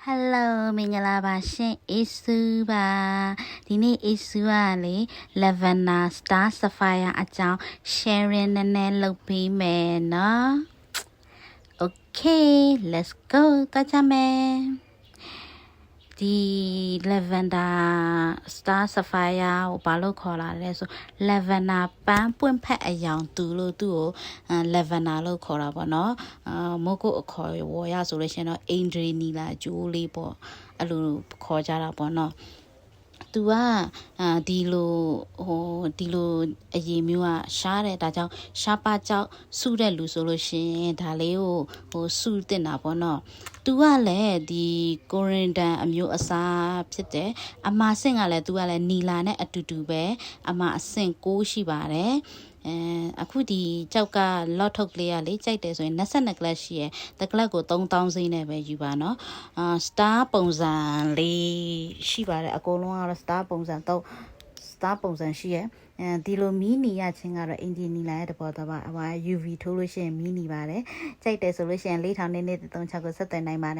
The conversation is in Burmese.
Hello မင်္ဂလာပါရှင်အေးစုပါဒီနေ့အေးစုကလေ Lavender Star Sapphire အကြောင်း sharing နည်းနည်းလုပ်ပေးမယ်နော် Okay let's go သွားကြမယ်ဒီ Lavender Star Sapphire ကိုဘာလို့ခေါ်လာလဲဆို Lavender ပန်းပွင့်ဖက်အယောင်သူလို့သူ့ကိုLavender လို့ခေါ်တာပေါ့နော်မို့ကိုအခေါ်ဝေါ်ရဆိုလို့ရှင်တော့ Angel နီလာဂျိုးလေးပေါ့အဲ့လိုခေါ်ကြတာပေါ့နော်သူကဒီလိုအရေးမျိုးကရှားတယ်ဒါကြောင့်ရှားပါကြောက်စုတဲ့လူဆိုလို့ရှိရင်ဒါလေးကိုစုတင်တာပေါ့နော်သူကလည်းဒီကိုရင်တန်အမျိုးအစားဖြစ်တယ်အမဆင့်ကလည်းသူကလည်းနီလာနဲ့အတူတူပဲအမအဆင့်6ရှိပါတယ်အခုဒီကြောက်ကလော့ထုတ်ကလေးကလေကြိုက်တယ်ဆိုရင်22ကလပ်ရှိရယ်တကလပ်ကို3000စိနဲ့ပဲယူပါနော်star ပုံစံလေးရှိပါတယ်အကုန်လုံးကတော့ star ပုံစံရှိရယ်ဒီလိုမီနီရချင်းကတော့အင်ဂျင်နီလာရဲ့တဘောတော့ပါUV ထိုးလို့ရှိရင်မီနီပါတယ်ကြိုက်တယ်ဆိုလို့ရှိရင်4000နဲ့3 6ကိုဆက်သွယ်နိုင်ပါတယ်